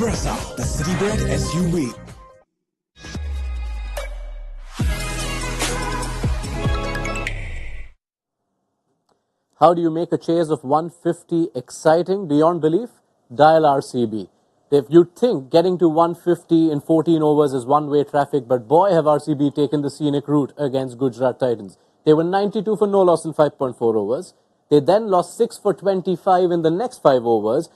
Versa, the Citybird SUV. How do you make a chase of 150 exciting beyond belief? Dial RCB. If you'd think getting to 150 in 14 overs is one-way traffic, but boy have RCB taken the scenic route against Gujarat Titans. They were 92 for no loss in 5.4 overs. They then lost 6 for 25 in the next 5 overs,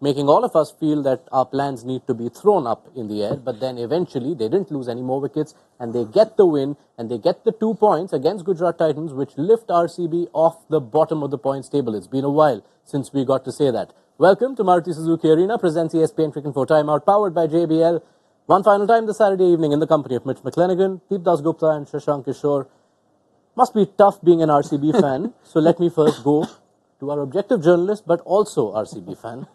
making all of us feel that our plans need to be thrown up in the air. But then eventually they didn't lose any more wickets and they get the win and they get the 2 points against Gujarat Titans, which lift RCB off the bottom of the points table. It's been a while since we got to say that. Welcome to Maruti Suzuki Arena, presents ESPN Cricket for Timeout, powered by JBL. One final time this Saturday evening in the company of Mitch McClenaghan, Dasgupta and Shashank Kishore. Must be tough being an RCB fan, so let me first go to our objective journalist, but also RCB fan.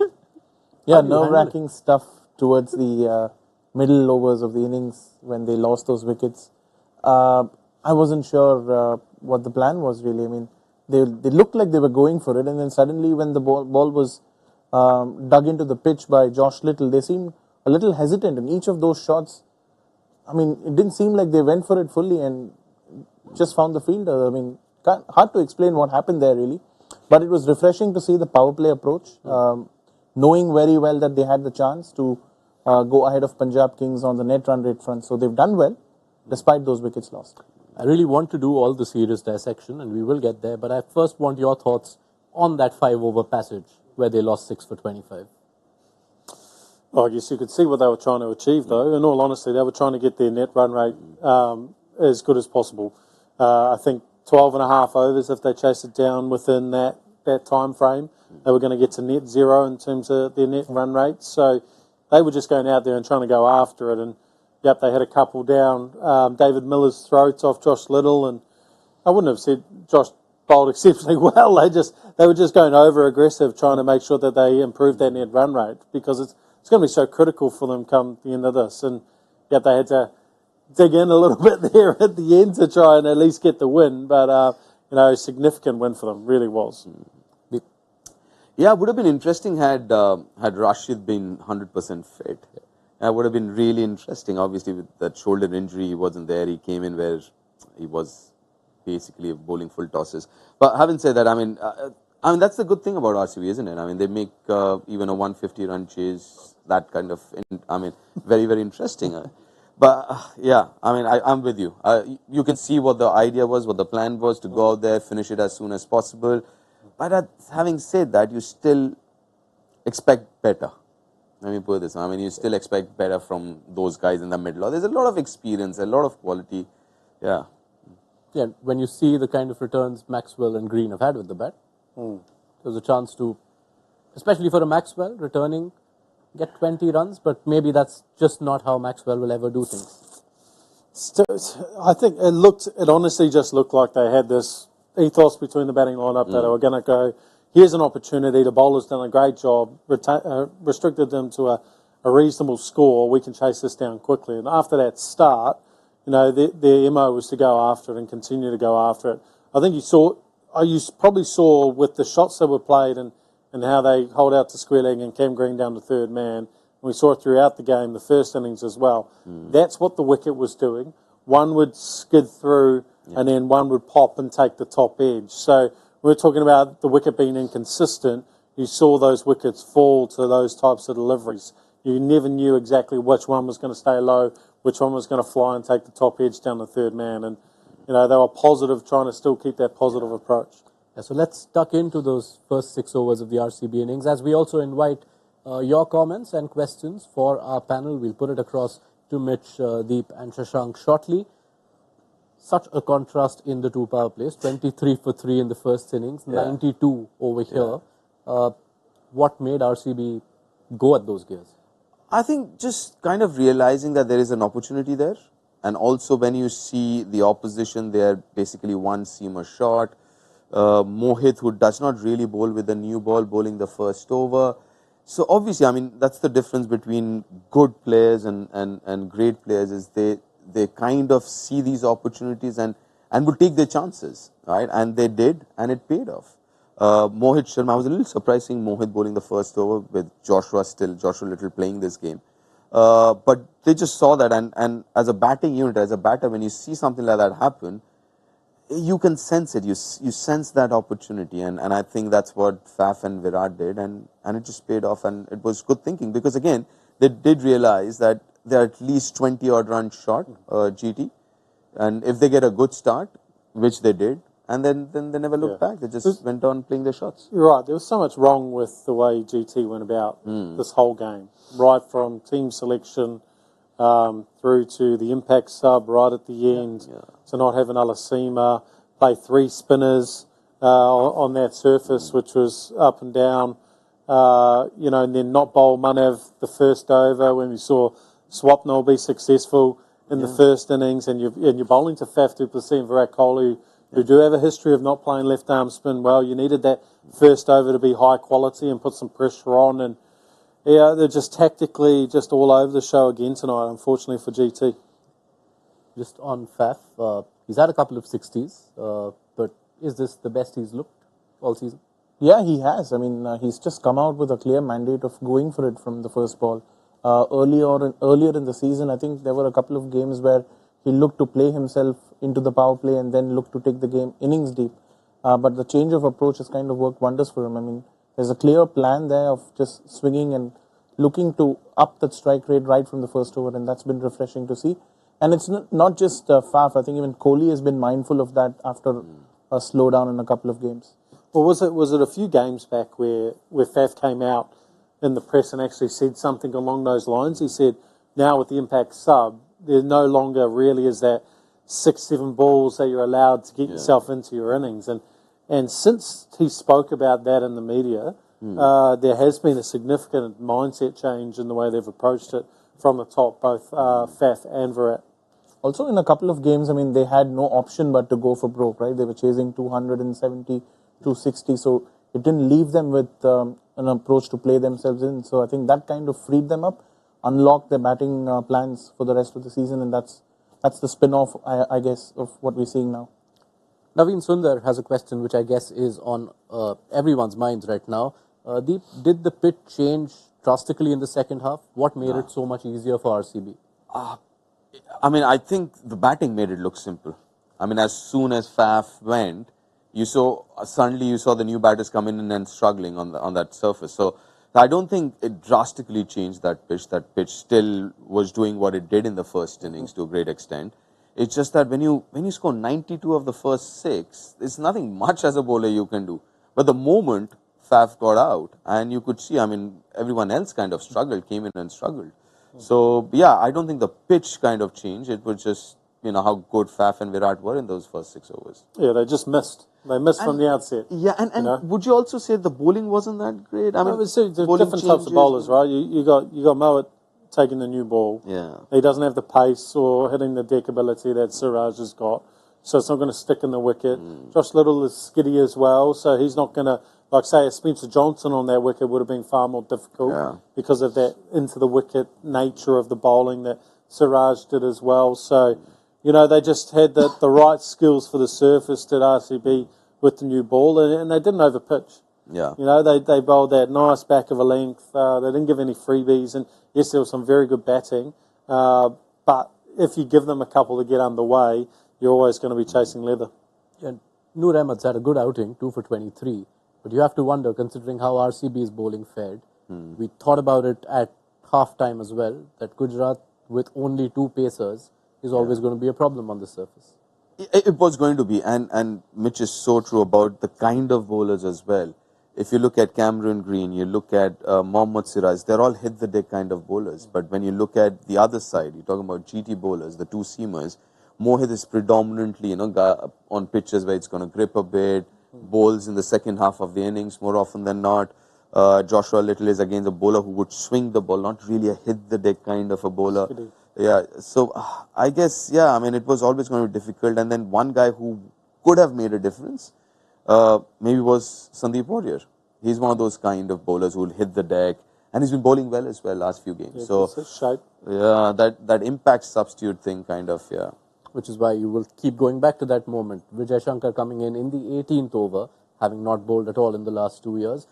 Yeah, nerve-wracking stuff towards the middle overs of the innings when they lost those wickets. I wasn't sure what the plan was really. I mean, they looked like they were going for it, and then suddenly when the ball was dug into the pitch by Josh Little, they seemed a little hesitant in each of those shots. I mean, it didn't seem like they went for it fully and just found the fielder. I mean, hard to explain what happened there really, but it was refreshing to see the power play approach. Knowing very well that they had the chance to go ahead of Punjab Kings on the net run rate front. So they've done well, despite those wickets lost. I really want to do all the serious dissection, and we will get there, but I first want your thoughts on that 5-over passage where they lost 6 for 25. Well, I guess you could see what they were trying to achieve, though. In all honesty, they were trying to get their net run rate as good as possible. I think 12 and a half overs, if they chased it down within that time frame, they were going to get to net zero in terms of their net run rate. So they were just going out there and trying to go after it. And, yep, they had a couple down. David Miller's throats off Josh Little. And I wouldn't have said Josh bowled exceptionally well. They were just going over aggressive, trying to make sure that they improved their net run rate, because it's going to be so critical for them come the end of this. And, yep, they had to dig in a little bit there at the end to try and at least get the win. But, a significant win for them, really was. Yeah, it would have been interesting had Rashid been 100% fit. It would have been really interesting. Obviously, with that shoulder injury, he wasn't there. He came in where he was basically bowling full tosses. But having said that, I mean, that's the good thing about RCB, isn't it? I mean, they make even a 150-run chase, that kind of, very, very interesting. But, yeah, I mean, I'm with you. You can see what the idea was, what the plan was, to go out there, finish it as soon as possible. But having said that, you still expect better. Let me put it this way. I mean, you still expect better from those guys in the middle. There's a lot of experience, a lot of quality. Yeah. Yeah, when you see the kind of returns Maxwell and Green have had with the bat, there's a chance to, especially for a Maxwell, returning, get 20 runs, but maybe that's just not how Maxwell will ever do things. I think it honestly just looked like they had this ethos between the batting lineup that they were going to go, here's an opportunity, the bowler's done a great job, restricted them to a reasonable score, we can chase this down quickly. And after that start, their MO was to go after it and continue to go after it. I think you probably saw with the shots that were played and how they hold out to square leg and Cam Green down to third man, and we saw it throughout the game, the first innings as well. That's what the wicket was doing. One would skid through, and then one would pop and take the top edge. So we're talking about the wicket being inconsistent. You saw those wickets fall to those types of deliveries. You never knew exactly which one was going to stay low, which one was going to fly and take the top edge down the third man. And, they were positive, trying to still keep that positive approach. Yeah, so let's duck into those first 6 overs of the RCB innings, as we also invite your comments and questions for our panel. We'll put it across to Mitch, Deep and Shashank shortly. Such a contrast in the 2 power plays, 23 for 3 in the first innings, 92 over here. What made RCB go at those gears? I think just kind of realizing that there is an opportunity there. And also when you see the opposition, they are basically one seamer short. Mohit, who does not really bowl with the new ball, bowling the first over. So obviously, I mean, that's the difference between good players and great players, is they kind of see these opportunities and will take their chances, right? And they did, and it paid off. Mohit Sharma, I was a little surprised seeing Mohit bowling the first over with Joshua Little playing this game. But they just saw that, and as a batting unit, as a batter, when you see something like that happen, you can sense it. You sense that opportunity, and I think that's what Faf and Virat did, and it just paid off, and it was good thinking, because again, they did realize that they're at least 20 odd runs short, GT, and if they get a good start, which they did, and then they never looked back. They just went on playing their shots. You're right. There was so much wrong with the way GT went about this whole game, right from team selection through to the impact sub right at the end, to not having Alasima, play 3 spinners on that surface, which was up and down, and then not bowl Manav the first over when we saw Swapnil be successful in the first innings, and you're bowling to Faf du Plessis and Virat Kohli, who do have a history of not playing left arm spin well. You needed that first over to be high quality and put some pressure on, and they're just tactically just all over the show again tonight, unfortunately for GT. Just on Faf, he's had a couple of 60s, but is this the best he's looked all season? Yeah, he has. I mean, he's just come out with a clear mandate of going for it from the first ball. Earlier in the season, I think there were a couple of games where he looked to play himself into the power play and then looked to take the game innings deep. But the change of approach has kind of worked wonders for him. I mean, there's a clear plan there of just swinging and looking to up that strike rate right from the first over, and that's been refreshing to see. And it's not just Faf. I think even Kohli has been mindful of that after a slowdown in a couple of games. Well, was it a few games back where Faf came out in the press and actually said something along those lines? He said, now with the impact sub, there no longer really is that 6-7 balls that you're allowed to get yourself into your innings. And since he spoke about that in the media, there has been a significant mindset change in the way they've approached it from the top, both Faf and Virat. Also, in a couple of games, I mean, they had no option but to go for broke, right? They were chasing 270, 260, so it didn't leave them with an approach to play themselves in. So I think that kind of freed them up, unlocked their batting plans for the rest of the season, and that's the spin-off, I guess, of what we're seeing now. Naveen Sundar has a question which I guess is on everyone's minds right now. Deep, did the pitch change drastically in the second half? What made it so much easier for RCB? I mean, I think the batting made it look simple. I mean, as soon as Faf went, suddenly you saw the new batters coming in and struggling on that surface. So I don't think it drastically changed that pitch. That pitch still was doing what it did in the first innings to a great extent. It's just that when you score 92 of the first 6, there's nothing much as a bowler you can do. But the moment Faf got out, and you could see, I mean, everyone else kind of struggled, came in and struggled. So, yeah, I don't think the pitch kind of changed. It was just, how good Faf and Virat were in those first 6 overs. Yeah, they just missed. They missed from the outset. Yeah, and would you also say the bowling wasn't that great? I mean, there's different types of bowlers, right? You got Mowat taking the new ball. Yeah. He doesn't have the pace or hitting the deck ability that Siraj has got, so it's not going to stick in the wicket. Josh Little is skiddy as well, so he's not going to, like say, Spencer Johnson on that wicket would have been far more difficult because of that into the wicket nature of the bowling that Siraj did as well. So, they just had the right skills for the surface at RCB with the new ball, and they didn't overpitch. Yeah. They bowled that nice back of a length. They didn't give any freebies, and yes, there was some very good batting. But if you give them a couple to get underway, you're always going to be chasing leather. And Noor Ahmed's had a good outing, 2 for 23. But you have to wonder, considering how RCB's bowling fared. We thought about it at half-time as well, that Gujarat with only 2 pacers is always going to be a problem on the surface. It was going to be, and Mitch is so true about the kind of bowlers as well. If you look at Cameron Green, you look at Mohammad Siraj, they're all hit-the-deck kind of bowlers. But when you look at the other side, you're talking about GT bowlers, the 2-seamers, Mohit is predominantly, on pitches where it's going to grip a bit, bowls in the second half of the innings more often than not. Joshua Little is again the bowler who would swing the ball, not really a hit-the-deck kind of a bowler. Yeah, so I guess, I mean, it was always going to be difficult. And then one guy who could have made a difference maybe was Sandeep Warrier. He's one of those kind of bowlers who will hit the deck, and he's been bowling well as well last few games. Yeah, so, that impact substitute thing kind of, Which is why you will keep going back to that moment. Vijay Shankar coming in the 18th over having not bowled at all in the last 2 years.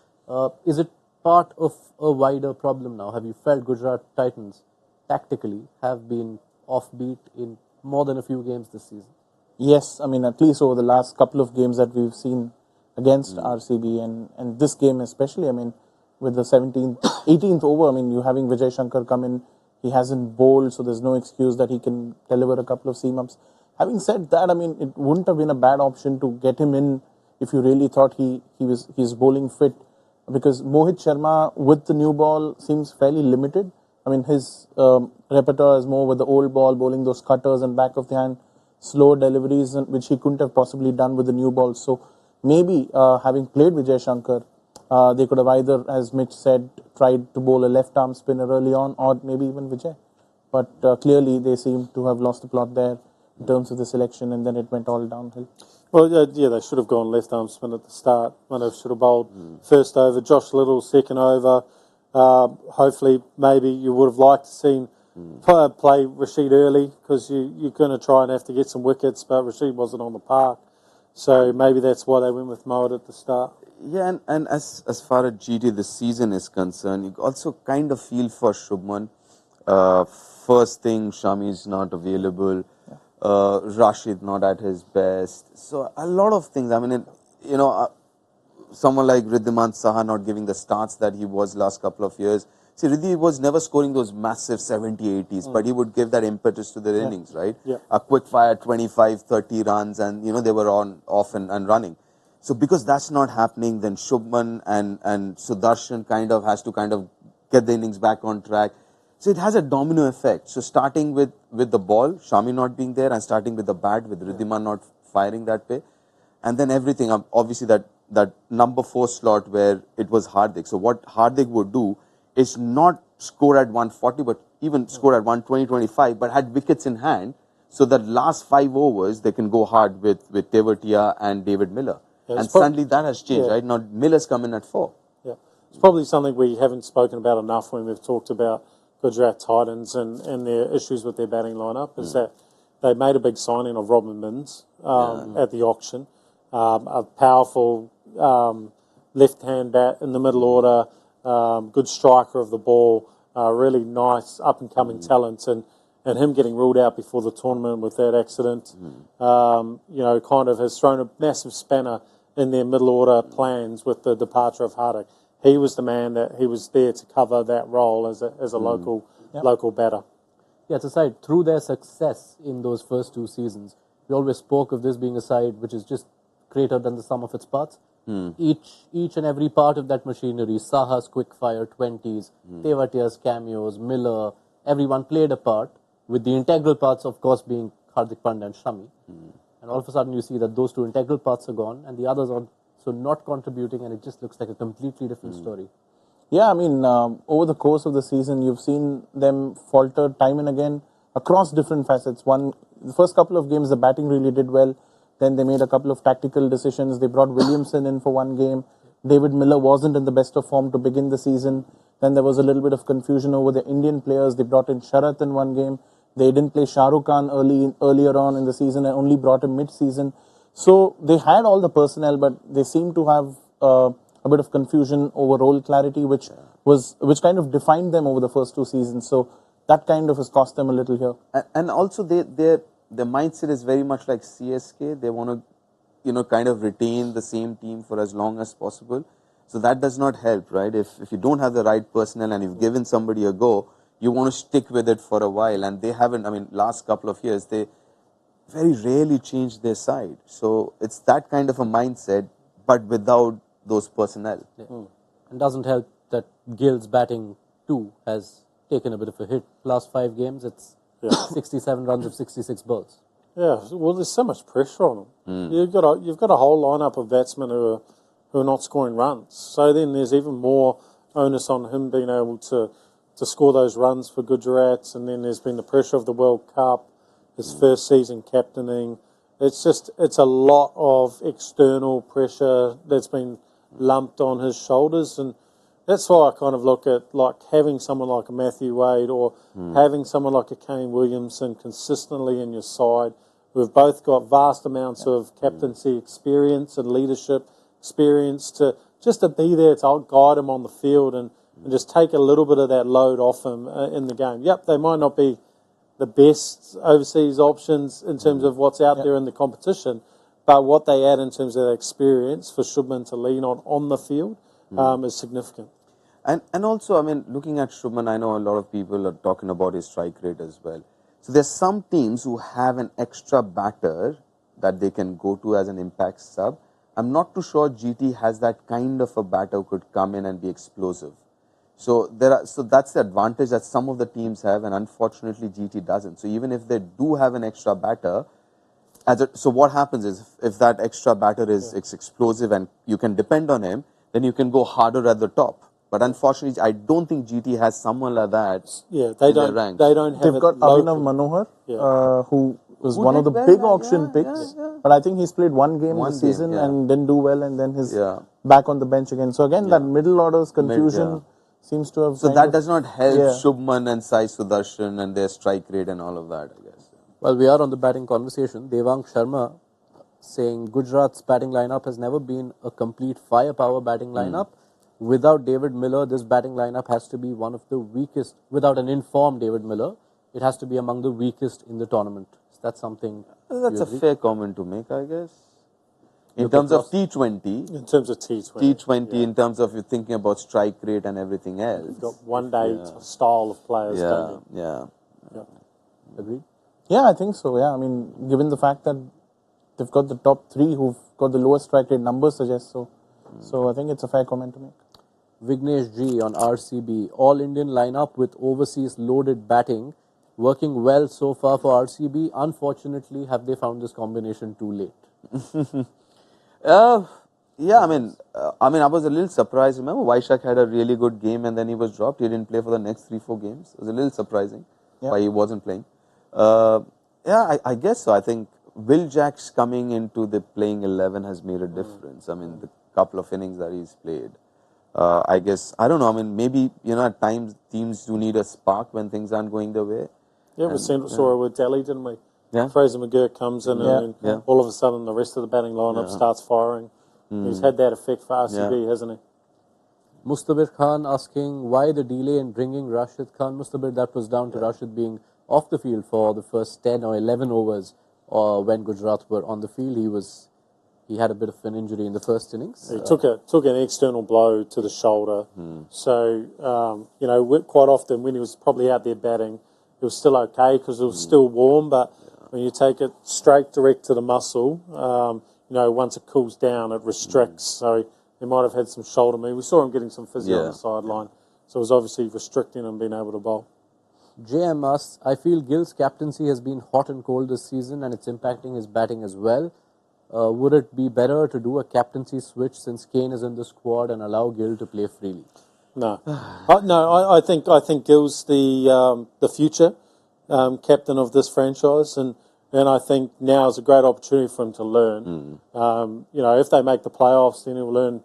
Is it part of a wider problem now? Have you felt Gujarat Titans tactically have been offbeat in more than a few games this season? Yes, I mean, at least over the last couple of games that we've seen against RCB and this game especially, I mean, with the 17th, 18th over, I mean, you're having Vijay Shankar come in, he hasn't bowled, so there's no excuse that he can deliver a couple of seam-ups. Having said that, I mean, it wouldn't have been a bad option to get him in if you really thought he's bowling fit, because Mohit Sharma with the new ball seems fairly limited. I mean, his repertoire is more with the old ball, bowling those cutters and back of the hand, slow deliveries, which he couldn't have possibly done with the new ball. So maybe having played Vijay Shankar, they could have either, as Mitch said, tried to bowl a left-arm spinner early on, or maybe even Vijay. But clearly they seem to have lost the plot there in terms of the selection, and then it went all downhill. Well, yeah, they should have gone left-arm spin at the start when they should have bowled first over. Josh Little, second over. Hopefully, maybe you would have liked to see play Rashid early, because you're going to try and have to get some wickets, but Rashid wasn't on the park. So maybe that's why they went with Mohit at the start. Yeah, and as far as GT this season is concerned, you also kind of feel for Shubman. First thing, Shami's not available. Rashid not at his best. So a lot of things. I mean, someone like Riddhiman Saha not giving the starts that he was last couple of years. See, Riddhi was never scoring those massive 70, 80s, but he would give that impetus to their innings, right? Yeah. A quick fire, 25, 30 runs, and, they were off and running. So because that's not happening, then Shubman and Sudarshan has to get the innings back on track. So it has a domino effect. So starting with the ball, Shami not being there, and starting with the bat, with Riddhiman not firing that way, and then everything, obviously that number 4 slot where it was Hardik. So what Hardik would do is not score at 140, but even score at 120, 25, but had wickets in hand, so that last 5 overs they can go hard with Tewatia and David Miller. Yeah, and suddenly that has changed, right? Now Miller's come in at 4. Yeah, it's probably something we haven't spoken about enough when we've talked about Gujarat Titans and their issues with their batting lineup, is that they made a big signing of Robin Minns at the auction, a powerful left-hand bat in the middle order, good striker of the ball, really nice up-and-coming talent, and him getting ruled out before the tournament with that accident, kind of has thrown a massive spanner in their middle order plans with the departure of Hardik. He was the man that he was there to cover that role as a local batter. Yeah, it's a side, through their success in those first 2 seasons, we always spoke of this being a side which is just greater than the sum of its parts. Each and every part of that machinery, Saha's quick fire 20s, Tewatia's cameos, Miller, everyone played a part, with the integral parts, of course, being Hardik Pandya and Shami. And all of a sudden you see that those 2 integral parts are gone, and the others are so not contributing, and it just looks like a completely different story. Yeah, I mean, over the course of the season, you've seen them falter time and again across different facets. The first couple of games, the batting really did well. Then they made a couple of tactical decisions. They brought Williamson in for one game. David Miller wasn't in the best of form to begin the season. Then there was a little bit of confusion over the Indian players. They brought in Sharath in one game. They didn't play Shah Rukh Khan earlier on in the season and only brought him mid-season. So they had all the personnel, but they seemed to have a bit of confusion over role clarity, which kind of defined them over the first 2 seasons. So that kind of has cost them a little here. And also their mindset is very much like CSK. They want to, kind of retain the same team for as long as possible. So that does not help, right? If you don't have the right personnel and you've given somebody a go, you want to stick with it for a while. And they haven't, last couple of years, they very rarely changed their side. So it's that kind of a mindset, but without those personnel. Yeah. And doesn't help that Gill's batting too has taken a bit of a hit. Last 5 games, it's 67 runs of 66 balls. Yeah, well, there's so much pressure on them. You've got a whole lineup of batsmen who are not scoring runs. So then there's even more onus on him being able to score those runs for Gujarat. And then there's been the pressure of the World Cup, his first season captaining. It's a lot of external pressure that's been lumped on his shoulders, and that's why I kind of look at like having someone like a Matthew Wade or having someone like a Kane Williamson consistently in your side. We've both got vast amounts of captaincy experience and leadership experience to be there to guide him on the field and just take a little bit of that load off him in the game. Yep, they might not be the best overseas options in terms of what's out there in the competition, but what they add in terms of that experience for Shubman to lean on the field is significant. And also, I mean, looking at Shubman, I know a lot of people are talking about his strike rate as well. So there's some teams who have an extra batter that they can go to as an impact sub. I'm not too sure GT has that kind of a batter who could come in and be explosive. So that's the advantage that some of the teams have, and unfortunately GT doesn't. So even if they do have an extra batter, so what happens is if that extra batter is explosive and you can depend on him, then you can go harder at the top. But unfortunately, I don't think GT has someone like that. Yeah, they don't have. They've got Abhinav Manohar, who was one of the big auction picks. But I think he's played one game this season and didn't do well, and then he's back on the bench again. So again, that middle order's confusion seems to have. So that does not help Shubman and Sai Sudarshan and their strike rate and all of that, I guess. Well, we are on the batting conversation. Devang Sharma saying Gujarat's batting lineup has never been a complete firepower batting lineup. Without David Miller, this batting lineup has to be one of the weakest. Without an informed David Miller, it has to be among the weakest in the tournament. Is that something? That's a fair comment to make, I guess. In terms of T20. In terms of T20. T20, in terms of you're thinking about strike rate and everything else. You've got one-day style of players. Agreed? Yeah, I think so. Yeah, I mean, given the fact that they've got the top three who've got the lowest strike rate, numbers suggest so. So I think it's a fair comment to make. Vignesh G on RCB, all Indian lineup with overseas loaded batting, working well so far for RCB. Unfortunately, have they found this combination too late? Yeah, I mean, I was a little surprised. Remember, Vaishak had a really good game and then he was dropped. He didn't play for the next 3-4 games. It was a little surprising why he wasn't playing. I guess so. I think Will Jacks coming into the playing 11 has made a difference. I mean, the couple of innings that he's played. I guess, I don't know, I mean, maybe, at times teams do need a spark when things aren't going their way. Yeah, we saw it with Delhi, didn't we? Yeah. Fraser McGurk comes in and all of a sudden the rest of the batting lineup starts firing. He's had that effect for RCB, hasn't he? Mustabir Khan asking why the delay in bringing Rashid Khan. Mustabir, that was down to Rashid being off the field for the first 10 or 11 overs when Gujarat were on the field. He had a bit of an injury in the first innings. He took an external blow to the shoulder. So, quite often when he was probably out there batting, it was still okay because it was still warm, but when you take it straight direct to the muscle, once it cools down, it restricts. So he might have had some shoulder movement. We saw him getting some physio on the sideline. So it was obviously restricting him being able to bowl. JM asks, I feel Gill's captaincy has been hot and cold this season and it's impacting his batting as well. Would it be better to do a captaincy switch since Kane is in the squad and allow Gill to play freely? No, I think Gill's the future captain of this franchise, and I think now is a great opportunity for him to learn. If they make the playoffs, then he'll learn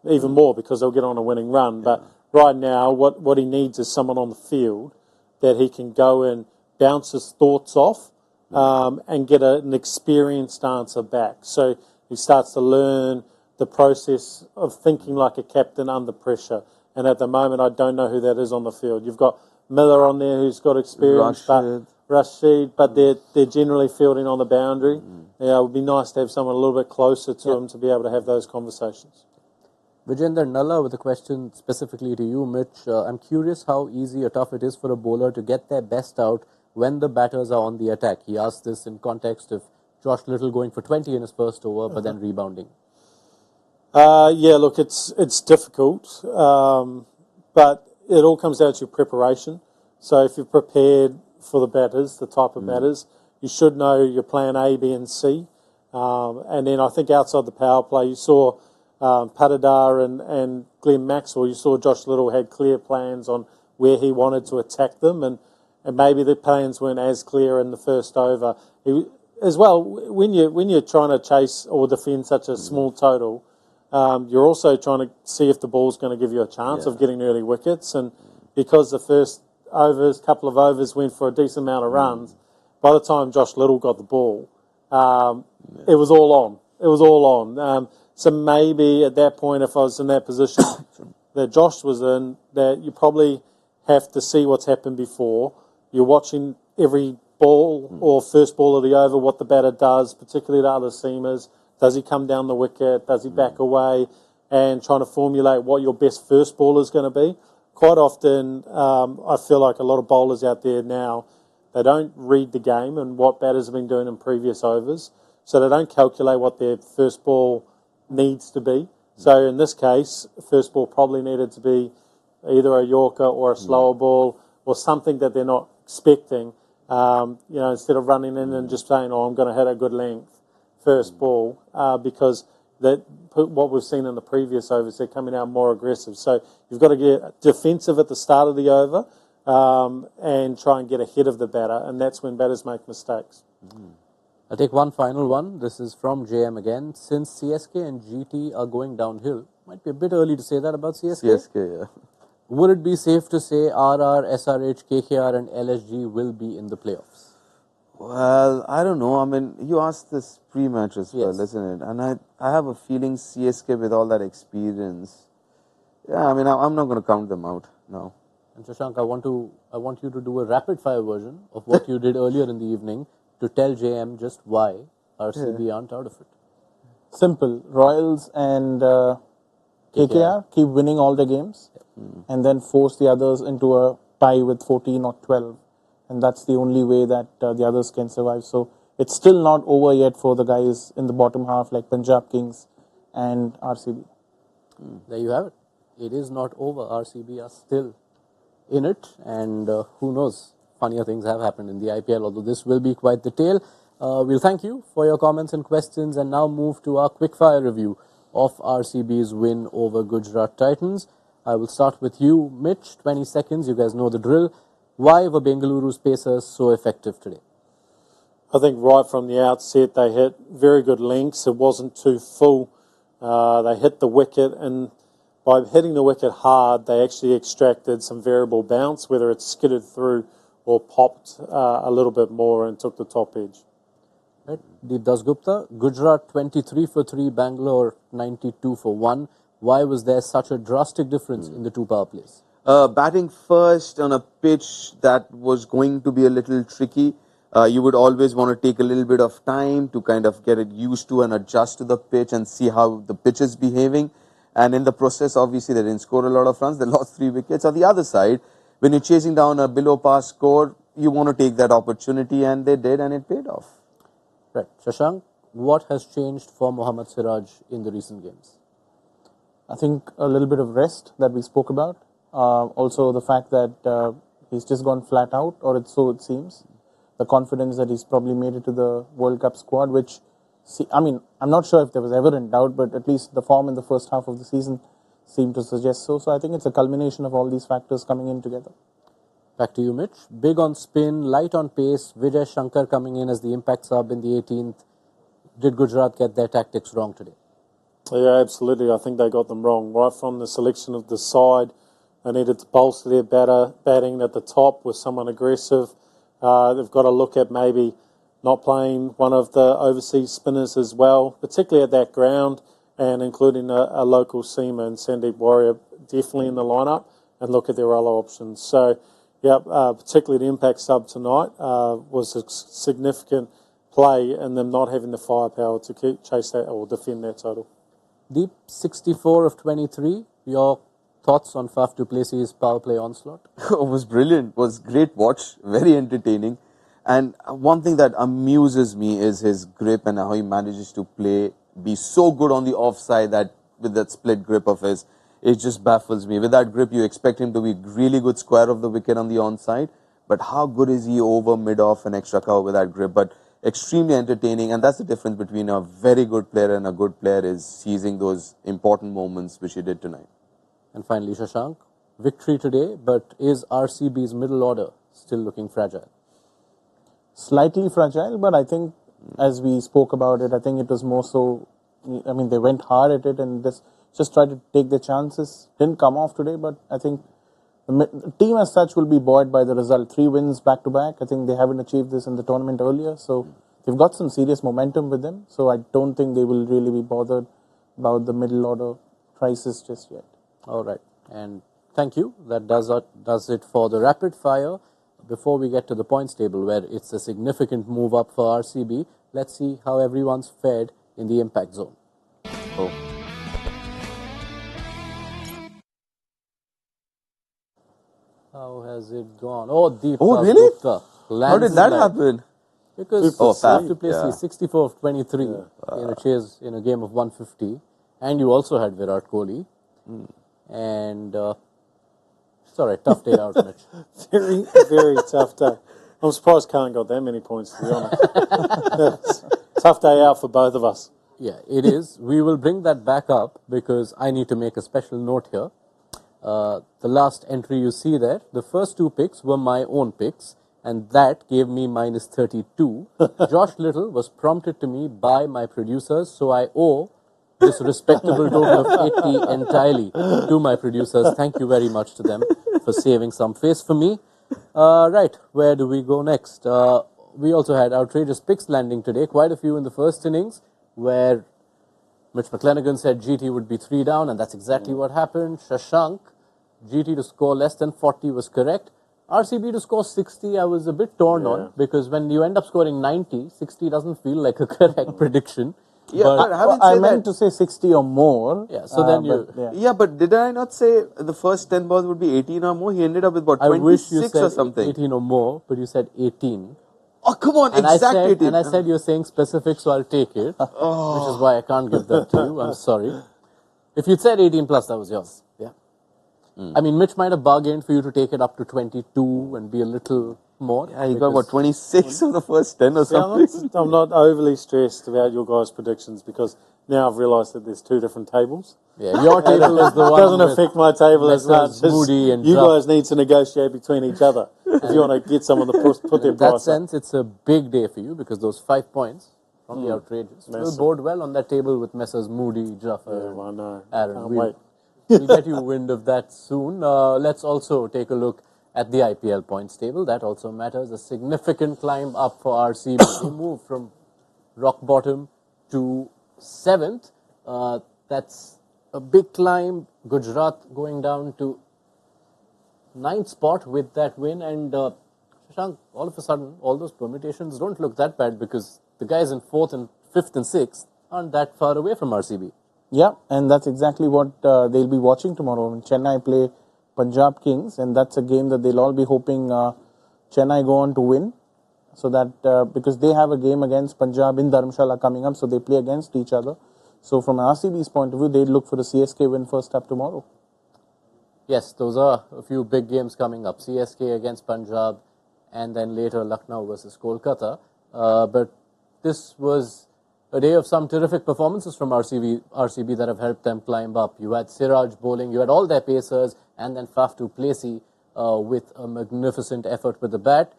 even more because they'll get on a winning run. But right now, what he needs is someone on the field that he can go and bounce his thoughts off. And get an experienced answer back. So he starts to learn the process of thinking like a captain under pressure. And at the moment, I don't know who that is on the field. You've got Miller on there who's got experience, Rashid, but they're generally fielding on the boundary. Yeah, it would be nice to have someone a little bit closer to him to be able to have those conversations. Vijender Nalla with a question specifically to you, Mitch. I'm curious how easy or tough it is for a bowler to get their best out when the batters are on the attack. He asked this in context of Josh Little going for 20 in his first over, but then rebounding. Look, it's difficult, but it all comes down to your preparation. So if you're prepared for the batters, the type of batters, you should know your plan A, B, and C. And then I think outside the power play, you saw Patidar and Glenn Maxwell. You saw Josh Little had clear plans on where he wanted to attack them, and maybe the plans weren't as clear in the first over. As well, when you're trying to chase or defend such a small total, you're also trying to see if the ball's going to give you a chance of getting early wickets. And because the first couple of overs went for a decent amount of runs, by the time Josh Little got the ball, it was all on. It was all on. So maybe at that point, if I was in that position that Josh was in, that you probably have to see what's happened before. You're watching every ball or first ball of the over, what the batter does, particularly the other seamers. Does he come down the wicket? Does he back away? And trying to formulate what your best first ball is going to be. Quite often, I feel like a lot of bowlers out there now, they don't read the game and what batters have been doing in previous overs. So they don't calculate what their first ball needs to be. So in this case, first ball probably needed to be either a Yorker or a slower ball or something that they're not expecting. Instead of running in and just saying, "Oh, I'm going to hit a good length first ball," because what we've seen in the previous overs, they're coming out more aggressive. So you've got to get defensive at the start of the over and try and get ahead of the batter, and that's when batters make mistakes. I'll take one final one. This is from JM again. Since CSK and GT are going downhill, might be a bit early to say that about CSK. CSK, yeah. Would it be safe to say RR, SRH, KKR and LSG will be in the playoffs? Well, I don't know. I mean, you asked this pre-match as well, Yes. isn't it? And I have a feeling CSK with all that experience. Yeah, I mean, I'm not going to count them out now. And Shashank, I want you to do a rapid-fire version of what you did earlier in the evening to tell JM just why RCB aren't out of it. Simple. Royals and KKR keep winning all the games and then force the others into a tie with 14 or 12. And that's the only way that the others can survive. So it's still not over yet for the guys in the bottom half like Punjab Kings and RCB. There you have it. It is not over. RCB are still in it, and who knows, funnier things have happened in the IPL, although this will be quite the tale. We'll thank you for your comments and questions and now move to our quickfire review of RCB's win over Gujarat Titans. I will start with you, Mitch. 20 seconds, you guys know the drill. Why were Bengaluru's pacers so effective today? I think right from the outset they hit very good lengths. It wasn't too full. They hit the wicket, and by hitting the wicket hard, they actually extracted some variable bounce, whether it skidded through or popped a little bit more and took the top edge. Right. The Dasgupta, Gujarat 23 for 3, Bangalore 92 for 1. Why was there such a drastic difference in the two power plays? Batting first on a pitch that was going to be a little tricky. You would always want to take a little bit of time to kind of get it used to and adjust to the pitch and see how the pitch is behaving. And in the process, obviously, they didn't score a lot of runs. They lost 3 wickets. On the other side, when you're chasing down a below par score, you want to take that opportunity, and they did, and it paid off. Right. Shashank, what has changed for Mohammad Siraj in the recent games? I think a little bit of rest that we spoke about. Also the fact that he's just gone flat out, or so it seems. The confidence that he's probably made it to the World Cup squad, which, I'm not sure if there was ever in doubt, but at least the form in the first half of the season seemed to suggest so. So I think it's a culmination of all these factors coming in together. Back to you, Mitch. Big on spin, light on pace. Vijay Shankar coming in as the impact sub in the 18th. Did Gujarat get their tactics wrong today? Yeah, absolutely. I think they got them wrong. Right from the selection of the side, they needed to bolster their batting at the top with someone aggressive. They've got to look at maybe not playing one of the overseas spinners as well, particularly at that ground, and including a local seaman, Sandeep Warrior, definitely in the lineup, and look at their other options. So, yeah, particularly the impact sub tonight was a significant play in them not having the firepower to chase that or defend that total. Deep, 64 of 23. Your thoughts on Faf du Plessis' power play onslaught? It was brilliant. It was great watch. Very entertaining. And one thing that amuses me is his grip and how he manages to be so good on the offside that with that split grip of his, it just baffles me. With that grip, you expect him to be really good square of the wicket on the onside. But how good is he over mid-off and extra cover with that grip? But extremely entertaining, and that's the difference between a very good player and a good player, is seizing those important moments, which he did tonight. And finally, Shashank, victory today, but is RCB's middle order still looking fragile? Slightly fragile, but I think, as we spoke about it, I think it was more so, they went hard at it and just tried to take their chances. Didn't come off today, but I think the team as such will be buoyed by the result. 3 wins back to back. I think they haven't achieved this in the tournament earlier, so they've got some serious momentum with them. So I don't think they will really be bothered about the middle order crisis just yet. All right. And thank you. That does it for the rapid fire. Before we get to the points table, where it's a significant move up for RCB, let's see how everyone's fared in the impact zone. Oh. How has it gone? Oh, Deep really? Dasgupta How did that happen? Because Faf, to play 64 of 23 in a chase in a game of 150, and you also had Virat Kohli, and it's all right, tough day out, Mitch. Very, very tough day. I'm surprised Khan got that many points, to be honest. Tough day out for both of us. Yeah, it is. We will bring that back up because I need to make a special note here. The last entry you see there, the first two picks were my own picks, and that gave me minus 32. Josh Little was prompted to me by my producers, so I owe this respectable total of 80 entirely to my producers. Thank you very much to them for saving some face for me. Right, where do we go next? We also had outrageous picks landing today, quite a few in the first innings, where Mitch McClenaghan said GT would be 3 down, and that's exactly what happened. Shashank, GT to score less than 40 was correct. RCB to score 60, I was a bit torn on, because when you end up scoring 90, 60 doesn't feel like a correct prediction. Yeah, But I meant to say 60 or more. Yeah, so then you... Yeah, but did I not say the first 10 balls would be 18 or more? He ended up with what, I wish you 26 said or something? 18 or more, but you said 18. Oh, come on, And exactly 18. And I said you're saying specific, so I'll take it, which is why I can't give that to you. I'm sorry. If you'd said 18 plus, that was yours. Yeah. I mean, Mitch might have bargained for you to take it up to 22 and be a little more. Yeah, he got what, 26 of the first 10 or something? I'm not overly stressed about your guys' predictions because now I've realised that there's 2 different tables. Yeah, your table is the one. It doesn't affect my table as much as Moody and you Jha. guys need to negotiate between each other if you want to get someone to put their In that price up. sense, it's a big day for you because those 5 points from the outrageous will bode well on that table with Messrs. Moody, Jaffer, Yeah, I know. Aaron. Can't wait. We'll get you wind of that soon. Let's also take a look at the IPL points table. That also matters. A significant climb up for RCB. They moved from rock bottom to 7th. That's a big climb. Gujarat going down to 9th spot with that win. And Shashank, all of a sudden, all those permutations don't look that bad because the guys in 4th and 5th and 6th aren't that far away from RCB. Yeah, and that's exactly what they'll be watching tomorrow when Chennai play Punjab Kings, and that's a game that they'll all be hoping Chennai go on to win, so that because they have a game against Punjab in Dharamshala coming up, so they play against each other. So from RCB's point of view, they'd look for the CSK win first up tomorrow. Yes, those are a few big games coming up. CSK against Punjab, and then later Lucknow versus Kolkata. But this was a day of some terrific performances from RCB that have helped them climb up. You had Siraj bowling, you had all their pacers, and then Faf du Plessis with a magnificent effort with the bat.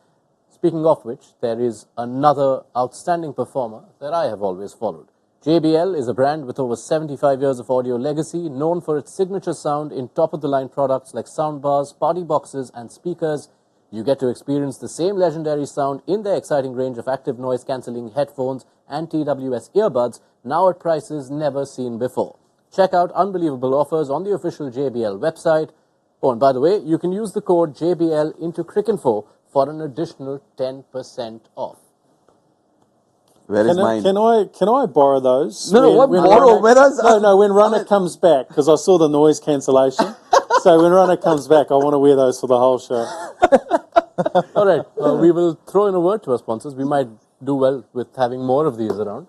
Speaking of which, there is another outstanding performer that I have always followed. JBL is a brand with over 75 years of audio legacy, known for its signature sound in top-of-the-line products like soundbars, party boxes, and speakers. You get to experience the same legendary sound in their exciting range of active noise-cancelling headphones and TWS earbuds, now at prices never seen before. Check out unbelievable offers on the official JBL website. Oh, and by the way, you can use the code JBL into Cricinfo for an additional 10% off. Where is mine? Can I borrow those? No, what borrow? Where is No, when Runner comes back, because I saw the noise cancellation. So when Runner comes back, I want to wear those for the whole show. All right, we will throw in a word to our sponsors. We might do well with having more of these around.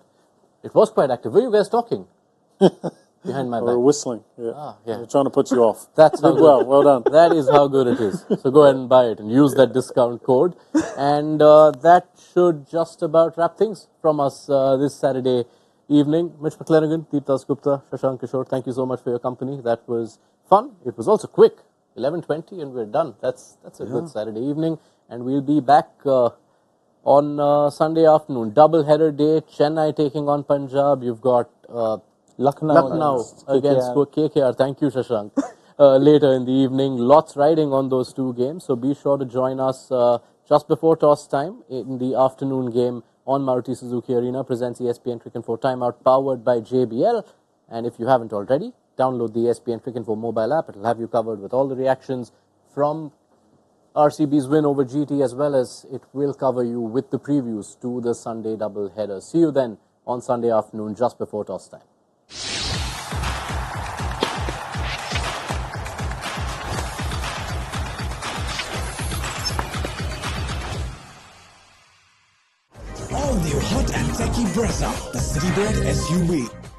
It was quite active. Were you guys talking? Behind my back. We're whistling. Yeah. Yeah. We're trying to put you off. That's how good. Well done. That is how good it is. So go ahead and buy it and use that discount code. And that should just about wrap things from us this Saturday evening. Mitch McClenaghan, Deep Dasgupta, Shashank Kishore, thank you so much for your company. That was fun. It was also quick. 11:20 and we're done. That's a good Saturday evening. And we'll be back on Sunday afternoon. Double header day. Chennai taking on Punjab. You've got Lucknow against KKR. Thank you, Shashank. Later in the evening. Lots riding on those two games. So be sure to join us just before toss time in the afternoon game on Maruti Suzuki Arena. Presents ESPN Cricinfo Timeout, powered by JBL. And if you haven't already, download the ESPN Cricinfo mobile app. It'll have you covered with all the reactions from RCB's win over GT, as well as it will cover you with the previews to the Sunday double header. See you then on Sunday afternoon just before toss time. All new hot and techy Brezza, the Citybird SUV.